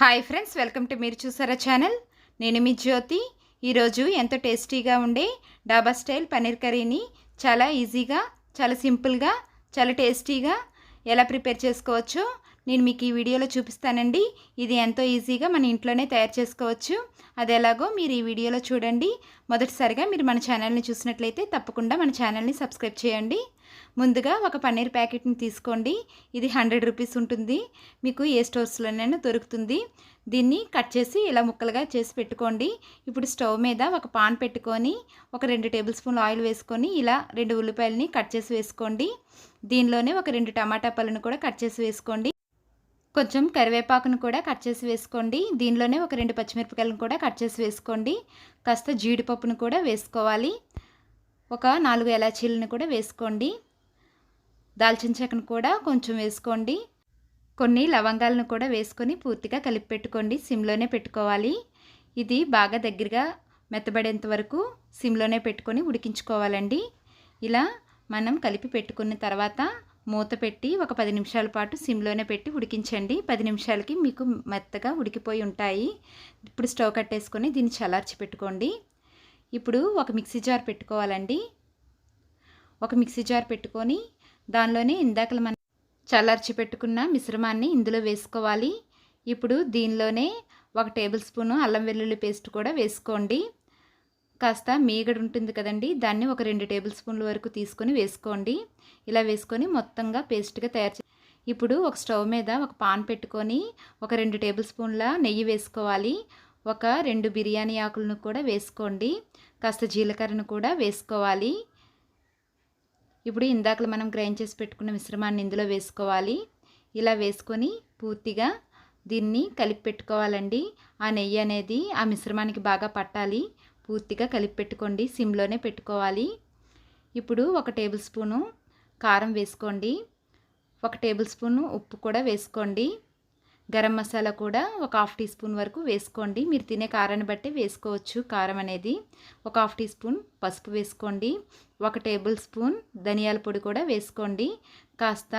Hi friends, welcome to మీరు చూసారా channel. నేను మీ జ్యోతి. ఈరోజు ఎంతో టేస్టీగా ఉండే డాబా స్టైల్ పన్నీర్ కర్రీని చాలా ఈజీగా, చాలా సింపుల్గా, చాలా టేస్టీగా ఎలా ప్రిపేర్ చేసుకోవచ్చో నేను మీకు ఈ వీడియోలో చూపిస్తానండి. ఇది ఎంతో ఈజీగా మన ఇంట్లోనే తయారు చేసుకోవచ్చు. అది ఎలాగో మీరు ఈ వీడియోలో చూడండి. మొదటిసారిగా మీరు మన ఛానల్ని చూసినట్లయితే తప్పకుండా మన ఛానల్ని సబ్స్క్రైబ్ చేయండి. ముందుగా ఒక పన్నీర్ ప్యాకెట్ని తీసుకోండి. ఇది 100 రూపీస్ ఉంటుంది. మీకు ఏ స్టోర్స్లోనైనా దొరుకుతుంది. దీన్ని కట్ చేసి ఇలా ముక్కలుగా చేసి పెట్టుకోండి. ఇప్పుడు స్టవ్ మీద ఒక పాన్ పెట్టుకొని ఒక 2 టేబుల్ స్పూన్లు ఆయిల్ వేసుకొని ఇలా 2 ఉల్లిపాయలని కట్ చేసి వేసుకోండి. దీనిలోనే ఒక 2 టమాటా పళ్ళను కూడా కట్ చేసి వేసుకోండి. కొంచెం కరివేపాకును కూడా కట్ చేసి వేసుకోండి. దీనిలోనే ఒక 2 పచ్చిమిరపకాయలను కూడా కట్ చేసి వేసుకోండి. కాస్త జీడిపప్పును కూడా వేసుకోవాలి. ఒక 4 ఎలాచీలను కూడా వేసుకోండి. దాల్చిన చెక్కను కూడా కొంచెం వేసుకోండి. కొన్ని లవంగాలను కూడా వేసుకొని పూర్తిగా కలిపి పెట్టుకోండి. సిమ్లోనే పెట్టుకోవాలి. ఇది బాగా దగ్గరగా మెత్తబడేంత వరకు సిమ్లోనే పెట్టుకొని ఉడికించుకోవాలండి. ఇలా మనం కలిపి పెట్టుకున్న తర్వాత మూత పెట్టి ఒక 10 నిమిషాల పాటు సిమ్లోనే పెట్టి ఉడికించండి. 10 నిమిషాలకి మీకు మెత్తగా ఉడికిపోయి ఉంటాయి. ఇప్పుడు స్టవ్ కట్టేసుకొని దీన్ని చల్లార్చి పెట్టుకోండి. ఇప్పుడు ఒక మిక్సీ జార్ పెట్టుకోవాలండి. ఒక మిక్సీ జార్ పెట్టుకొని దానిలోనే ఇందాక మనం చల్లార్చి పెట్టుకున్న మిశ్రమాన్ని ఇందులో వేసుకోవాలి. ఇప్పుడు దీనిలోనే 1 టేబుల్ స్పూను అల్లం వెల్లుల్లి పేస్ట్ కూడా వేసుకోండి. కాస్త మీగడ ఉంటుంది కదండి, దాన్ని ఒక 2 టేబుల్ స్పూన్ల వరకు తీసుకొని వేసుకోండి. ఇలా వేసుకొని మొత్తంగా పేస్ట్గా తయారు ఇప్పుడు ఒక స్టవ్ మీద ఒక పాన్ పెట్టుకొని ఒక 2 టేబుల్ స్పూన్ల నెయ్యి వేసుకోవాలి. ఒక 2 బిర్యానీ ఆకులను కూడా వేసుకోండి. కాస్త జీలకర్రను కూడా వేసుకోవాలి. ఇప్పుడు ఇందాక మనం గ్రైండ్ చేసి పెట్టుకున్న మిశ్రమాన్ని ఇందులో వేసుకోవాలి. ఇలా వేసుకొని పూర్తిగా దీన్ని కలిపి పెట్టుకోవాలండి. ఆ నెయ్యి అనేది ఆ మిశ్రమానికి బాగా పట్టాలి. పూర్తిగా కలిపి పెట్టుకోండి. సిమ్లోనే పెట్టుకోవాలి. ఇప్పుడు 1 టేబుల్ స్పూను కారం వేసుకోండి. 1 టేబుల్ స్పూను ఉప్పు కూడా వేసుకోండి. గరం మసాలా కూడా ఒక 1/2 టీ స్పూన్ వరకు వేసుకోండి. మీరు తినే కారాన్ని బట్టి వేసుకోవచ్చు కారం అనేది. ఒక 1/2 టీ స్పూన్ పసుపు వేసుకోండి. 1 టేబుల్ స్పూన్ ధనియాల పొడి కూడా వేసుకోండి. కాస్త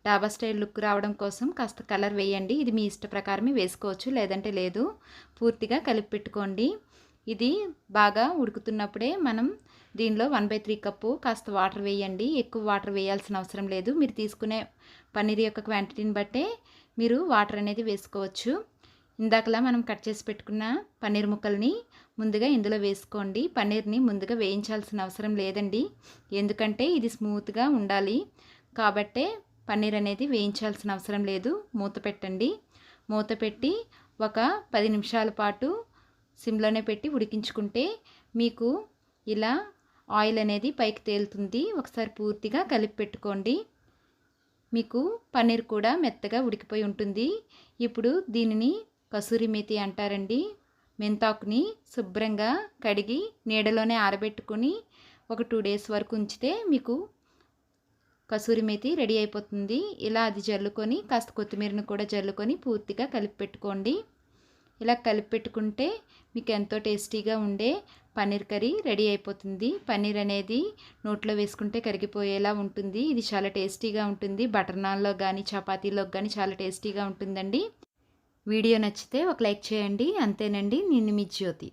డాబా స్టైల్ లుక్ రావడం కోసం కాస్త కలర్ వేయండి. ఇది మీ ఇష్ట ప్రకారమే వేసుకోవచ్చు, లేదంటే లేదు. పూర్తిగా కలిపి పెట్టుకోండి. ఇది బాగా ఉడుకుతున్నప్పుడే మనం దీనిలో 1/3 కప్పు కాస్త వాటర్ వేయండి. ఎక్కువ వాటర్ వేయాల్సిన అవసరం లేదు. మీరు తీసుకునే పన్నీర్ యొక్క క్వాంటిటీని బట్టే మీరు వాటర్ అనేది వేసుకోవచ్చు. ఇందాకలా మనం కట్ చేసి పెట్టుకున్న పన్నీర్ ముక్కల్ని ముందుగా ఇందులో వేసుకోండి. పన్నీర్ని ముందుగా వేయించాల్సిన అవసరం లేదండి, ఎందుకంటే ఇది స్మూత్గా ఉండాలి కాబట్టే పన్నీర్ అనేది వేయించాల్సిన అవసరం లేదు. మూత పెట్టండి. మూత పెట్టి ఒక 10 నిమిషాల పాటు సిమ్లోనే పెట్టి ఉడికించుకుంటే మీకు ఇలా ఆయిల్ అనేది పైకి తేలుతుంది. ఒకసారి పూర్తిగా కలిపి పెట్టుకోండి. మీకు పన్నీర్ కూడా మెత్తగా ఉడికిపోయి ఉంటుంది. ఇప్పుడు దీనిని కసూరి మేతి అంటారండి. మెంతాకుని శుభ్రంగా కడిగి నీడలోనే ఆరబెట్టుకొని ఒక 2 డేస్ వరకు ఉంచితే మీకు కసూరి మేతి రెడీ అయిపోతుంది. ఇలా అది జల్లుకొని కాస్త కొత్తిమీరను కూడా జల్లుకొని పూర్తిగా కలిపి పెట్టుకోండి. ఇలా కలిపి పెట్టుకుంటే మీకు ఎంతో టేస్టీగా ఉండే పన్నీర్ కర్రీ రెడీ అయిపోతుంది. పన్నీర్ అనేది నోట్లో వేసుకుంటే కరిగిపోయేలా ఉంటుంది. ఇది చాలా టేస్టీగా ఉంటుంది. బటర్ నాన్లో కానీ చపాతీలో కానీ చాలా టేస్టీగా ఉంటుందండి. వీడియో నచ్చితే ఒక లైక్ చేయండి. అంతేనండి. నేను మీ జ్యోతి.